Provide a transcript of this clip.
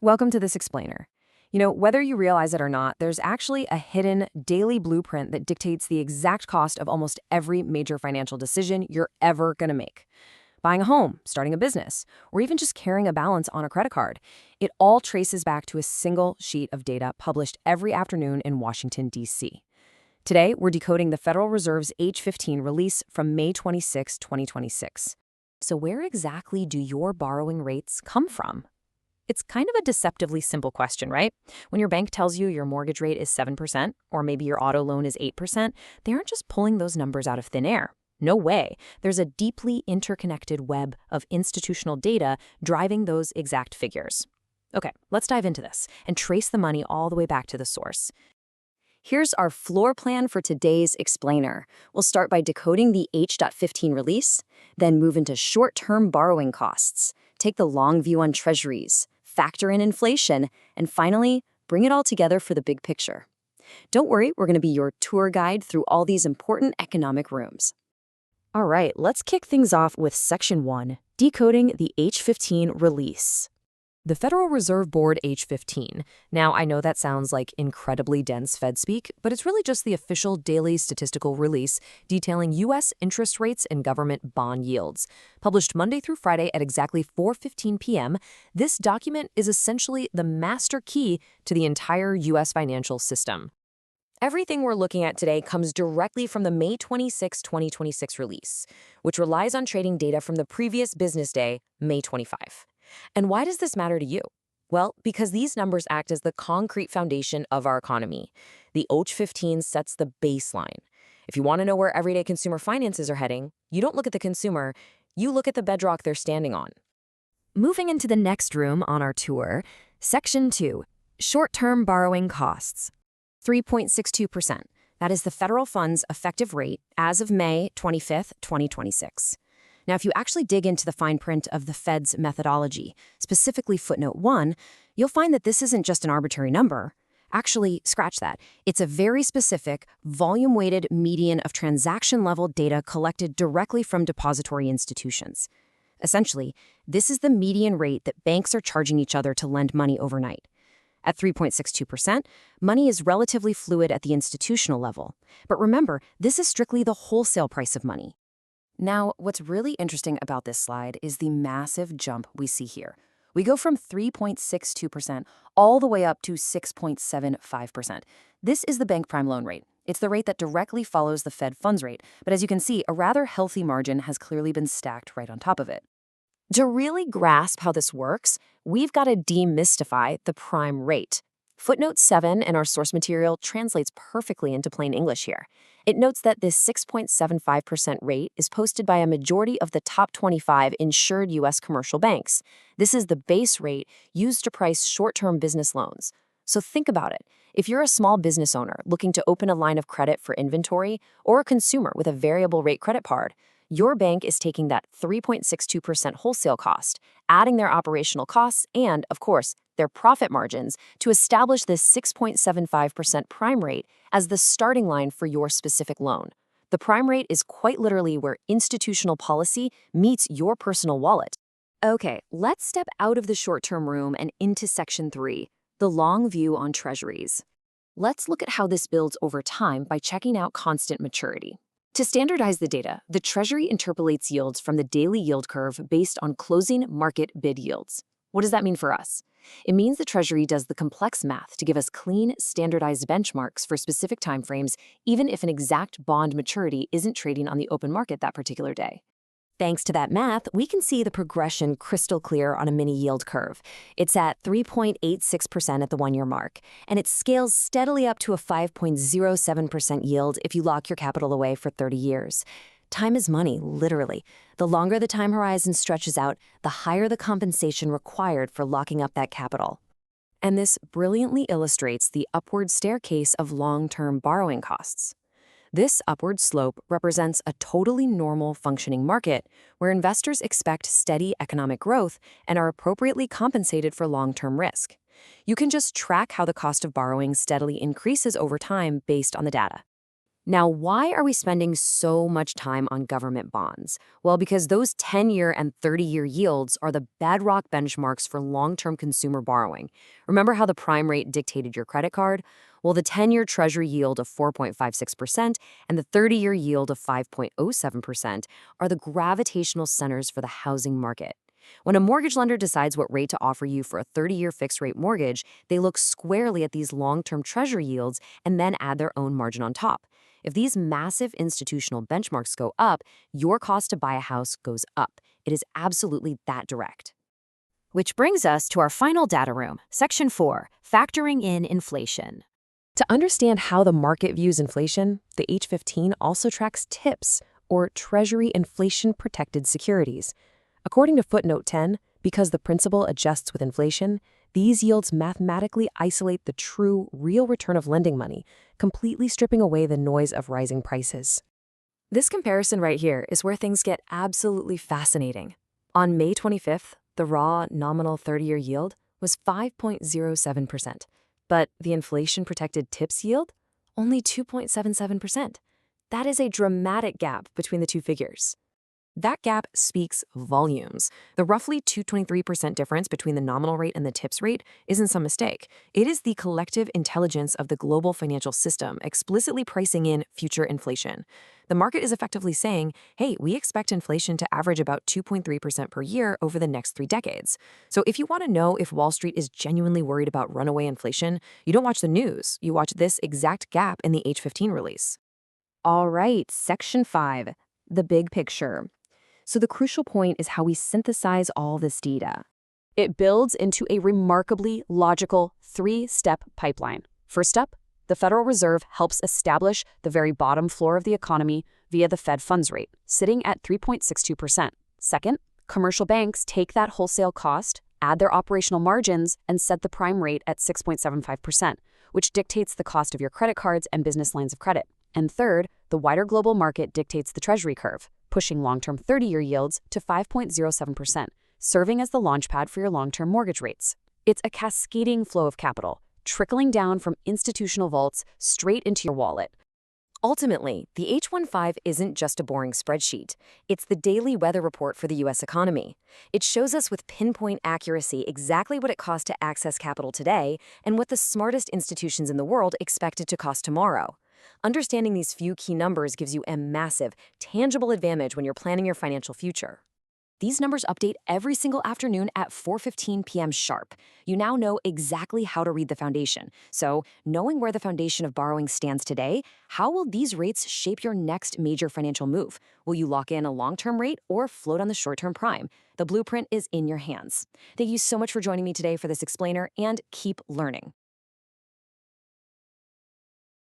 Welcome to this explainer. Whether you realize it or not, there's actually a hidden daily blueprint that dictates the exact cost of almost every major financial decision you're ever going to make. Buying a home, starting a business, or even just carrying a balance on a credit card. It all traces back to a single sheet of data published every afternoon in Washington, D.C. Today, we're decoding the Federal Reserve's H.15 release from May 26, 2026. So where exactly do your borrowing rates come from? It's kind of a deceptively simple question, right? When your bank tells you your mortgage rate is 7%, or maybe your auto loan is 8%, they aren't just pulling those numbers out of thin air. No way. There's a deeply interconnected web of institutional data driving those exact figures. Okay, let's dive into this and trace the money all the way back to the source. Here's our floor plan for today's explainer. We'll start by decoding the H.15 release, then move into short-term borrowing costs, take the long view on treasuries, factor in inflation, and finally, bring it all together for the big picture. Don't worry, we're going to be your tour guide through all these important economic rooms. All right, let's kick things off with Section 1, Decoding the H.15 Release. The Federal Reserve Board H.15. Now, I know that sounds like incredibly dense Fed speak, but it's really just the official daily statistical release detailing U.S. interest rates and government bond yields. Published Monday through Friday at exactly 4:15 p.m., this document is essentially the master key to the entire U.S. financial system. Everything we're looking at today comes directly from the May 26, 2026 release, which relies on trading data from the previous business day, May 25. And why does this matter to you? Well, because these numbers act as the concrete foundation of our economy. The H.15 sets the baseline. If you want to know where everyday consumer finances are heading, you don't look at the consumer, you look at the bedrock they're standing on. Moving into the next room on our tour, Section 2, Short-Term Borrowing Costs. 3.62%. That is the federal funds effective rate as of May 25, 2026. Now, if you actually dig into the fine print of the Fed's methodology, specifically footnote 1, you'll find that this isn't just an arbitrary number. Actually, scratch that. It's a very specific, volume-weighted median of transaction-level data collected directly from depository institutions. Essentially, this is the median rate that banks are charging each other to lend money overnight. At 3.62%, money is relatively fluid at the institutional level. But remember, this is strictly the wholesale price of money. Now, what's really interesting about this slide is the massive jump we see here. We go from 3.62% all the way up to 6.75%. This is the bank prime loan rate. It's the rate that directly follows the Fed funds rate, but as you can see, a rather healthy margin has clearly been stacked right on top of it. To really grasp how this works, we've got to demystify the prime rate. Footnote 7 in our source material translates perfectly into plain English here. It notes that this 6.75% rate is posted by a majority of the top 25 insured U.S. commercial banks. This is the base rate used to price short-term business loans. So think about it. If you're a small business owner looking to open a line of credit for inventory, or a consumer with a variable rate credit card, your bank is taking that 3.62% wholesale cost, adding their operational costs and, of course, their profit margins to establish this 6.75% prime rate as the starting line for your specific loan. The prime rate is quite literally where institutional policy meets your personal wallet. Okay, let's step out of the short-term room and into Section 3, the long view on treasuries. Let's look at how this builds over time by checking out constant maturity. To standardize the data, the Treasury interpolates yields from the daily yield curve based on closing market bid yields. What does that mean for us? It means the Treasury does the complex math to give us clean, standardized benchmarks for specific timeframes, even if an exact bond maturity isn't trading on the open market that particular day. Thanks to that math, we can see the progression crystal clear on a mini yield curve. It's at 3.86% at the one-year mark, and it scales steadily up to a 5.07% yield if you lock your capital away for 30 years. Time is money, literally. The longer the time horizon stretches out, the higher the compensation required for locking up that capital. And this brilliantly illustrates the upward staircase of long-term borrowing costs. This upward slope represents a totally normal functioning market where investors expect steady economic growth and are appropriately compensated for long-term risk. You can just track how the cost of borrowing steadily increases over time based on the data. Now, why are we spending so much time on government bonds? Well, because those 10-year and 30-year yields are the bedrock benchmarks for long-term consumer borrowing. Remember how the prime rate dictated your credit card? Well, the 10-year Treasury yield of 4.56% and the 30-year yield of 5.07% are the gravitational centers for the housing market. When a mortgage lender decides what rate to offer you for a 30-year fixed-rate mortgage, they look squarely at these long-term Treasury yields and then add their own margin on top. If these massive institutional benchmarks go up, your cost to buy a house goes up. It is absolutely that direct. Which brings us to our final data room, Section 4, Factoring in Inflation. To understand how the market views inflation, the H.15 also tracks TIPS, or Treasury Inflation-Protected Securities. According to footnote 10, because the principal adjusts with inflation, these yields mathematically isolate the true, real return of lending money, completely stripping away the noise of rising prices. This comparison right here is where things get absolutely fascinating. On May 25th, the raw nominal 30-year yield was 5.07%, but the inflation-protected TIPS yield? Only 2.77%. That is a dramatic gap between the two figures. That gap speaks volumes. The roughly 223% difference between the nominal rate and the TIPS rate isn't some mistake. It is the collective intelligence of the global financial system explicitly pricing in future inflation. The market is effectively saying, hey, we expect inflation to average about 2.3% per year over the next 3 decades. So if you want to know if Wall Street is genuinely worried about runaway inflation, you don't watch the news. You watch this exact gap in the H.15 release. All right, Section 5, the big picture. So the crucial point is how we synthesize all this data. It builds into a remarkably logical 3-step pipeline. First up, the Federal Reserve helps establish the very bottom floor of the economy via the Fed funds rate, sitting at 3.62%. Second, commercial banks take that wholesale cost, add their operational margins, and set the prime rate at 6.75%, which dictates the cost of your credit cards and business lines of credit. And third, the wider global market dictates the Treasury curve, pushing long-term 30-year yields to 5.07%, serving as the launchpad for your long-term mortgage rates. It's a cascading flow of capital, trickling down from institutional vaults straight into your wallet. Ultimately, the H.15 isn't just a boring spreadsheet. It's the daily weather report for the U.S. economy. It shows us with pinpoint accuracy exactly what it costs to access capital today and what the smartest institutions in the world expect it to cost tomorrow. Understanding these few key numbers gives you a massive, tangible advantage when you're planning your financial future. These numbers update every single afternoon at 4:15 p.m. sharp. You now know exactly how to read the foundation. So, knowing where the foundation of borrowing stands today, how will these rates shape your next major financial move? Will you lock in a long-term rate or float on the short-term prime? The blueprint is in your hands. Thank you so much for joining me today for this explainer, and keep learning.